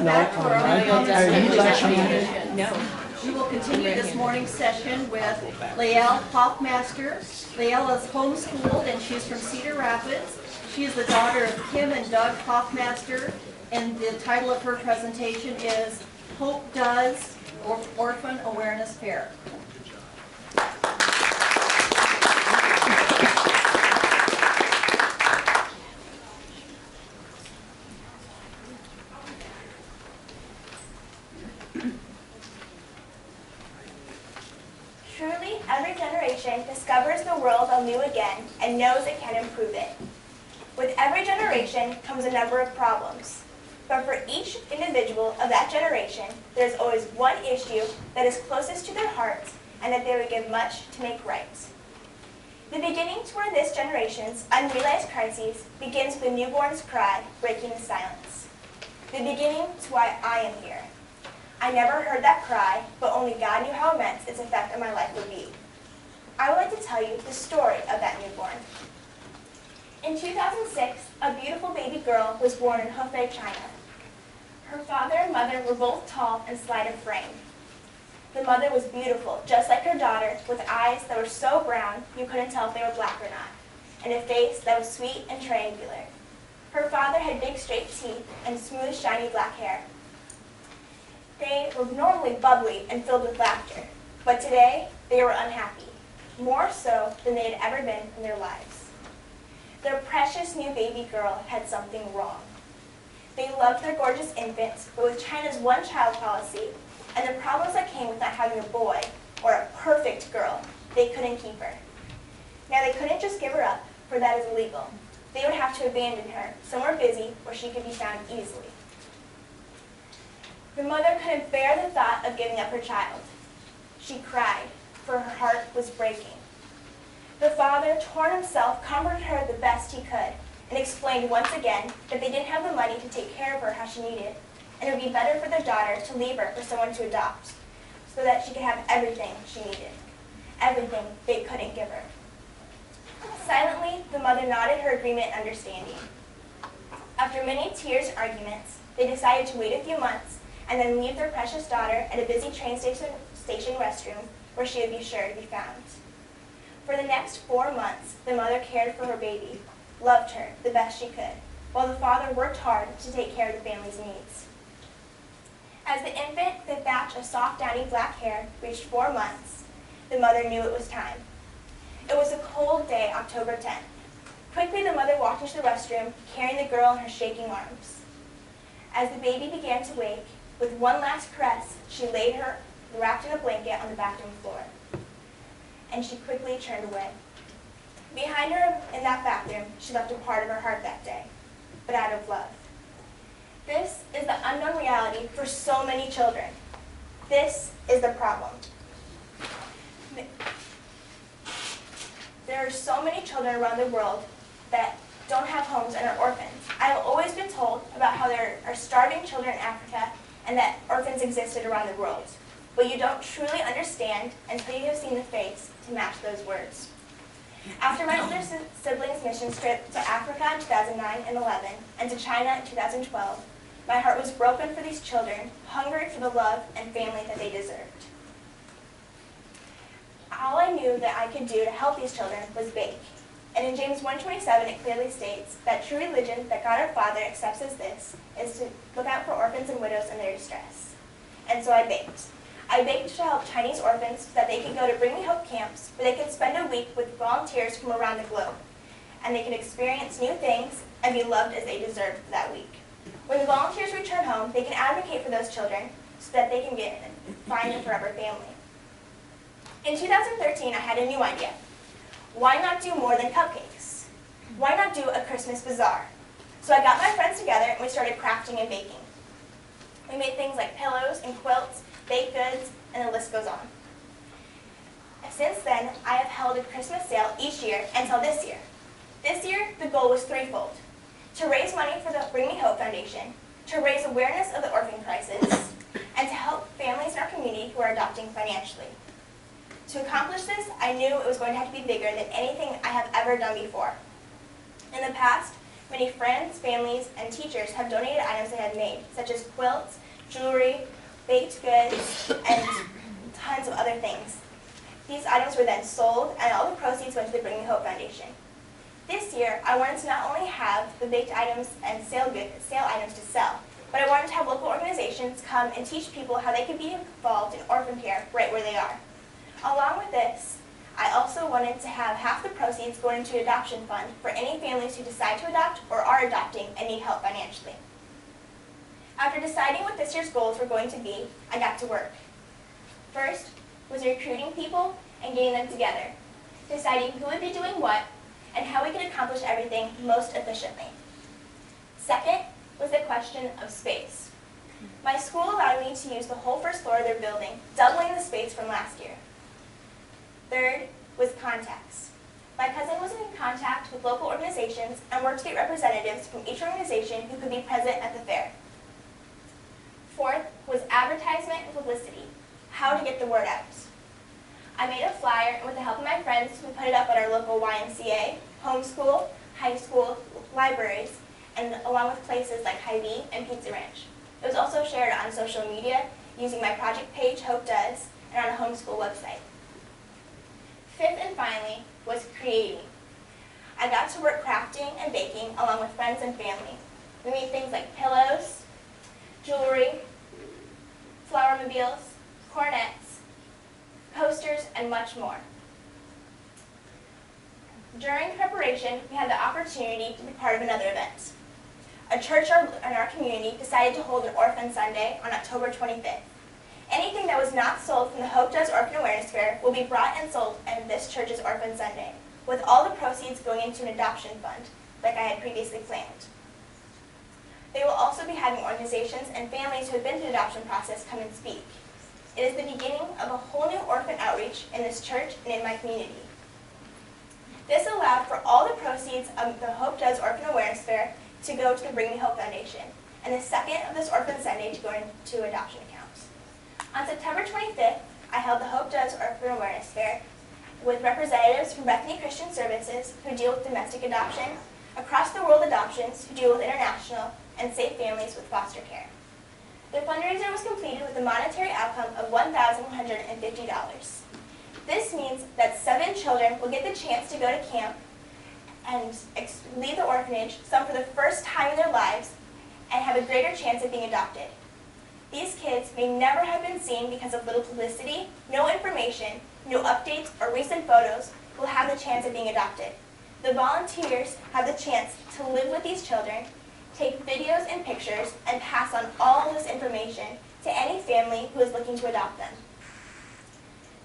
welcome back to our Are session. No. We will continue this morning's session with Layel Hoffmaster. Layel is homeschooled and she's from Cedar Rapids. She is the daughter of Kim and Doug Hoffmaster, and the title of her presentation is Hope Does, Orphan Awareness Fair. Truly, every generation discovers the world anew again and knows it can improve it. With every generation comes a number of problems. But for each individual of that generation, there's always one issue that is closest to their hearts and that they would give much to make right. The beginning toward this generation's unrealized crises begins with a newborn's cry breaking the silence. The beginning to why I am here. I never heard that cry, but only God knew how immense its effect on my life would be. I would like to tell you the story of that newborn. In 2006, a beautiful baby girl was born in Hefei, China. Her father and mother were both tall and slight of frame. The mother was beautiful, just like her daughter, with eyes that were so brown you couldn't tell if they were black or not, and a face that was sweet and triangular. Her father had big straight teeth and smooth, shiny black hair. They were normally bubbly and filled with laughter, but today they were unhappy, more so than they had ever been in their lives. Their precious new baby girl had something wrong. They loved their gorgeous infant, but with China's one-child policy and the problems that came with not having a boy or a perfect girl, they couldn't keep her. Now they couldn't just give her up, for that is illegal. They would have to abandon her somewhere busy where she could be found easily. The mother couldn't bear the thought of giving up her child. She cried, for her heart was breaking. The father, torn himself, comforted her the best he could and explained once again that they didn't have the money to take care of her how she needed, and it would be better for their daughter to leave her for someone to adopt so that she could have everything she needed, everything they couldn't give her. Silently, the mother nodded her agreement and understanding. After many tears and arguments, they decided to wait a few months and then leave their precious daughter at a busy train station restroom where she would be sure to be found. For the next 4 months, the mother cared for her baby, loved her the best she could, while the father worked hard to take care of the family's needs. As the infant, the thatch of soft, downy black hair, reached 4 months, the mother knew it was time. It was a cold day, October 10th. Quickly, the mother walked into the restroom, carrying the girl in her shaking arms. As the baby began to wake, with one last caress, she laid her wrapped in a blanket on the bathroom floor, and she quickly turned away. Behind her in that bathroom, she left a part of her heart that day, but out of love. This is the unknown reality for so many children. This is the problem. There are so many children around the world that don't have homes and are orphans. I have always been told about how there are starving children in Africa and that orphans existed around the world. But you don't truly understand until you have seen the face to match those words. After my older siblings' mission trip to Africa in 2009 and 11 and to China in 2012, my heart was broken for these children, hungry for the love and family that they deserved. All I knew that I could do to help these children was bake. And in James 1:27, it clearly states that true religion that God our Father accepts as this is to look out for orphans and widows in their distress. And so I baked. I baked to help Chinese orphans so that they could go to Bring Me Hope camps where they could spend a week with volunteers from around the globe. And they could experience new things and be loved as they deserved for that week. When the volunteers return home, they can advocate for those children so that they can find a forever family. In 2013, I had a new idea. Why not do more than cupcakes? Why not do a Christmas bazaar? So I got my friends together and we started crafting and baking. We made things like pillows and quilts, baked goods, and the list goes on. Since then, I have held a Christmas sale each year until this year. This year, the goal was threefold: to raise money for the Bring Me Hope Foundation, to raise awareness of the orphan crisis, and to help families in our community who are adopting financially. To accomplish this, I knew it was going to have to be bigger than anything I have ever done before. In the past, Many friends, families, and teachers have donated items they had made, such as quilts, jewelry, baked goods, and tons of other things. These items were then sold, and all the proceeds went to the Bring Me Hope Foundation. This year, I wanted to not only have the baked items and sale items to sell, but I wanted to have local organizations come and teach people how they could be involved in orphan care right where they are. Along with this, I also wanted to have half the proceeds go into an adoption fund for any families who decide to adopt or are adopting and need help financially. After deciding what this year's goals were going to be, I got to work. First was recruiting people and getting them together, deciding who would be doing what and how we could accomplish everything most efficiently. Second was the question of space. My school allowed me to use the whole first floor of their building, doubling the space from last year. Third was contacts. My cousin was in contact with local organizations and worked to get representatives from each organization who could be present at the fair. Fourth was advertisement and publicity, how to get the word out. I made a flyer, and with the help of my friends, we put it up at our local YMCA, homeschool, high school, libraries, and along with places like Hy-Vee and Pizza Ranch. It was also shared on social media using my project page, Hope Does, and on a homeschool website. Fifth and finally was creating. I got to work crafting and baking along with friends and family. We made things like pillows, jewelry, flower mobiles, cornets, posters, and much more. During preparation, we had the opportunity to be part of another event. A church in our community decided to hold an Orphan Sunday on October 25th. Anything that was not sold from the Hope Does Orphan Awareness Fair will be brought and sold at this church's Orphan Sunday, with all the proceeds going into an adoption fund, like I had previously planned. They will also be having organizations and families who have been through the adoption process come and speak. It is the beginning of a whole new orphan outreach in this church and in my community. This allowed for all the proceeds of the Hope Does Orphan Awareness Fair to go to the Bring Me Hope Foundation, and the second of this Orphan Sunday to go into adoption accounts. On September 25th, I held the Hope Does Orphan Awareness Fair with representatives from Bethany Christian Services who deal with domestic adoption, Across the World Adoptions who deal with international, and Safe Families with foster care. The fundraiser was completed with a monetary outcome of $1,150. This means that 7 children will get the chance to go to camp and leave the orphanage, some for the first time in their lives, and have a greater chance of being adopted. These kids may never have been seen because of little publicity, no information, no updates, or recent photos will have the chance of being adopted. The volunteers have the chance to live with these children, take videos and pictures, and pass on all of this information to any family who is looking to adopt them.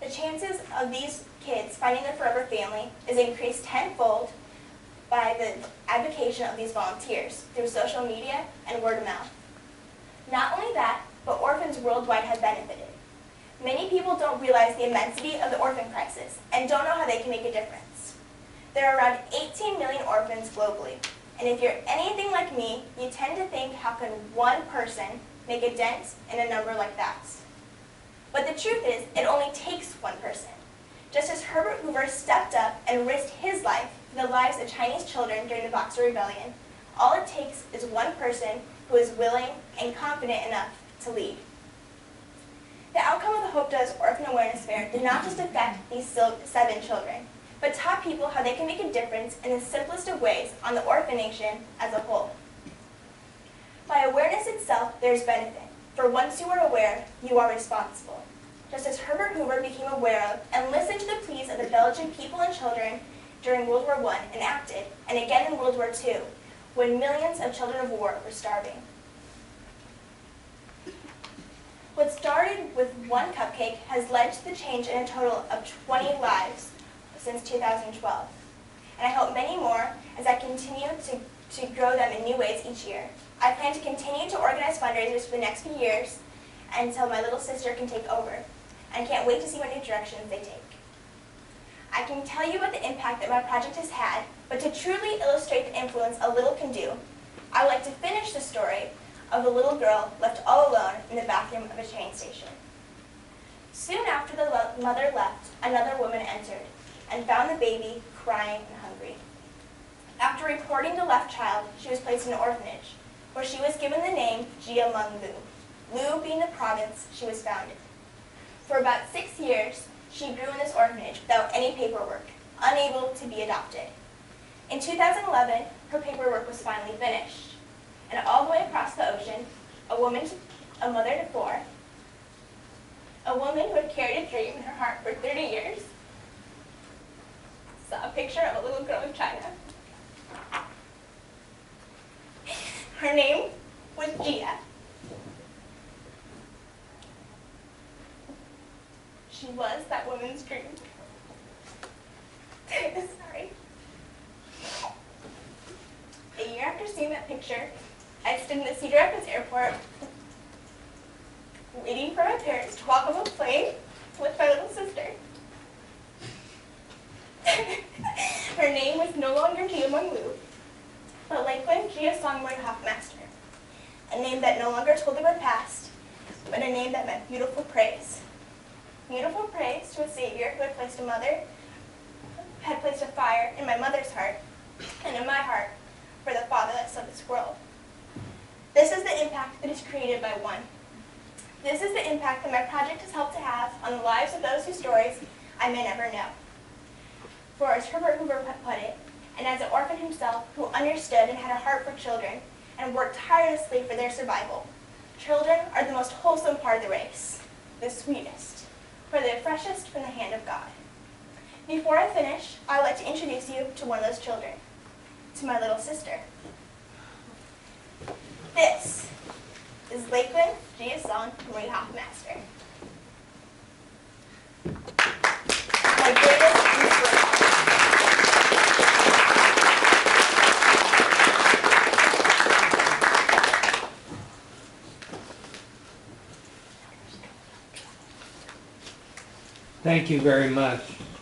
The chances of these kids finding their forever family is increased tenfold by the advocacy of these volunteers through social media and word of mouth. Not only that, but orphans worldwide have benefited. Many people don't realize the immensity of the orphan crisis and don't know how they can make a difference. There are around 18 million orphans globally, and if you're anything like me, you tend to think, how can one person make a dent in a number like that? But the truth is, it only takes one person. Just as Herbert Hoover stepped up and risked his life for the lives of Chinese children during the Boxer Rebellion, all it takes is one person who is willing and confident enough to lead. The outcome of the Hope Does Orphan Awareness Fair did not just affect these 7 children, but taught people how they can make a difference in the simplest of ways on the orphan nation as a whole. By awareness itself, there is benefit, for once you are aware, you are responsible. Just as Herbert Hoover became aware of and listened to the pleas of the Belgian people and children during World War I and acted, and again in World War II, when millions of children of war were starving. What started with one cupcake has led to the change in a total of 20 lives since 2012. And I hope many more as I continue to grow them in new ways each year. I plan to continue to organize fundraisers for the next few years until my little sister can take over. And can't wait to see what new directions they take. I can tell you about the impact that my project has had, but to truly illustrate the influence a little can do, I would like to finish the story of a little girl left all alone in the bathroom of a train station. Soon after the mother left, another woman entered and found the baby crying and hungry. After reporting the left child, she was placed in an orphanage, where she was given the name Jia Meng Lu, Lu being the province she was found in. For about 6 years, she grew in this orphanage without any paperwork, unable to be adopted. In 2011, her paperwork was finally finished, and all the way across the ocean, a mother to four, a woman who had carried a dream in her heart for 30 years, saw a picture of a little girl in China. Her name was Jia. She was that woman's dream. Sorry. A year after seeing that picture, I stood in the Cedar Rapids airport waiting for my parents to walk off a plane with my little sister. Her name was no longer Jia Meng Lu, but Layel Jia Songway Hoffmaster, a name that no longer told of her past, but a name that meant beautiful praise. Beautiful praise to a Savior who had placed a fire in my mother's heart and in my heart for the fatherless of this world. This is the impact that is created by one. This is the impact that my project has helped to have on the lives of those whose stories I may never know. For as Herbert Hoover put it, and as an orphan himself who understood and had a heart for children and worked tirelessly for their survival, children are the most wholesome part of the race, the sweetest, for they are freshest from the hand of God. Before I finish, I would like to introduce you to one of those children, to my little sister. This is Layel Jia Song Marie Hoffmaster. My greatest inspiration. Thank you very much.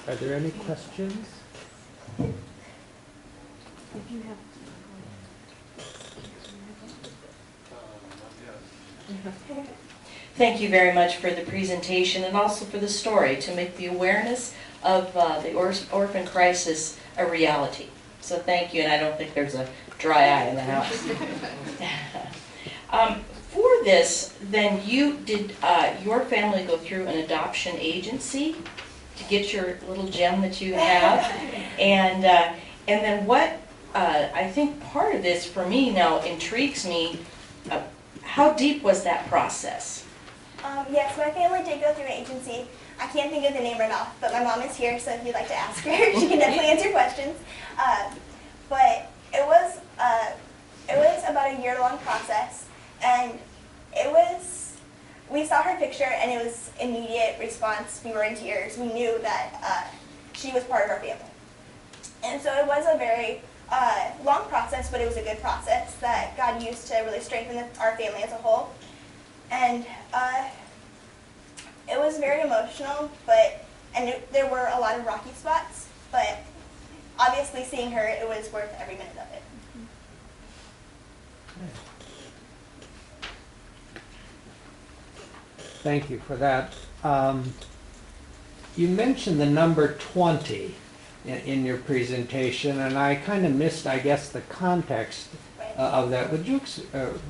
Are there any questions? Thank you very much for the presentation and also for the story to make the awareness of the orphan crisis a reality. So thank you, and I don't think there's a dry eye in the house. For this, then you did your family go through an adoption agency to get your little gem that you have, and then what I think part of this for me now intrigues me. How deep was that process? Yes, my family did go through an agency. I can't think of the name right off, but my mom is here, so if you'd like to ask her, she can definitely answer questions. But it was about a year-long process, and we saw her picture, and it was immediate response. We were in tears. We knew that she was part of our family. And so it was a very long process, but it was a good process that God used to really strengthen our family as a whole. And it was very emotional, and there were a lot of rocky spots, but obviously seeing her, it was worth every minute of it. Thank you for that. You mentioned the number 20 in your presentation, and I kind of missed, I guess, the context of that. Would you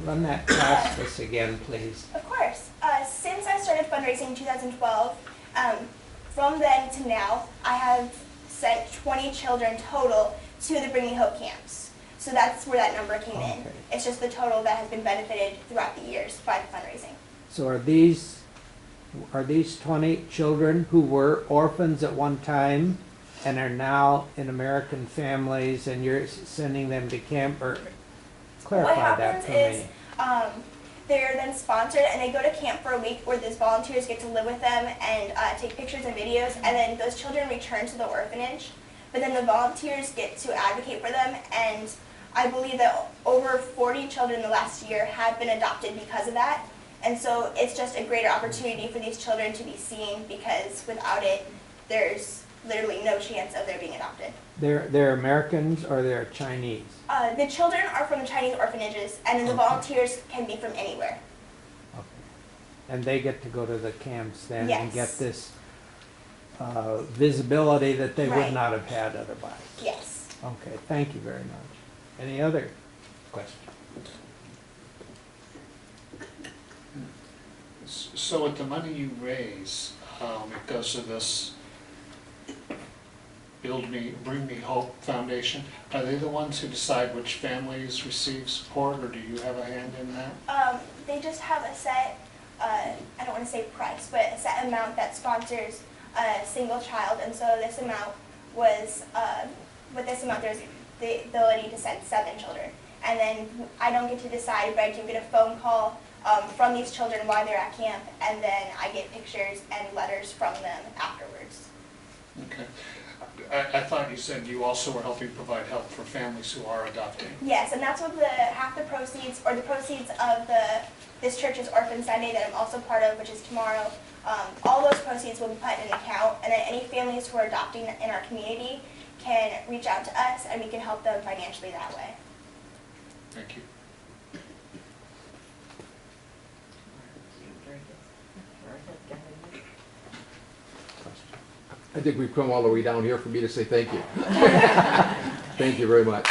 run that past us again, please? Of course. Since I started fundraising in 2012, from then to now, I have sent 20 children total to the Bring Me Hope camps. So that's where that number came in. It's just the total that has been benefited throughout the years by the fundraising. So are these 20 children who were orphans at one time and are now in American families, and you're sending them to camp? Or clarify that for me. What happens is they're then sponsored, and they go to camp for a week where these volunteers get to live with them and take pictures and videos, and then those children return to the orphanage. But then the volunteers get to advocate for them, and I believe that over 40 children in the last year have been adopted because of that. And so it's just a greater opportunity for these children to be seen, because without it, there's literally no chance of their being adopted. They're Americans or they're Chinese? The children are from the Chinese orphanages, and then the volunteers can be from anywhere. Okay. And they get to go to the camps then and Yes. get this visibility that they Right. would not have had otherwise. Yes. Okay, thank you very much. Any other questions? So with the money you raise, it goes to this Bring Me Hope Foundation. Are they the ones who decide which families receive support, or do you have a hand in that? They just have a set, I don't want to say price, but a set amount that sponsors a single child, and so this amount was, with this amount there's the ability to send 7 children. And then I don't get to decide, but I do get a phone call from these children while they're at camp, and then I get pictures and letters from them afterwards. Okay. I thought you said you also were helping provide help for families who are adopting. Yes, and that's what half the proceeds, or the proceeds of this church's Orphan Sunday that I'm also part of, which is tomorrow, all those proceeds will be put in an account, and then any families who are adopting in our community can reach out to us, and we can help them financially that way. Thank you. I think we've come all the way down here for me to say thank you. Thank you very much.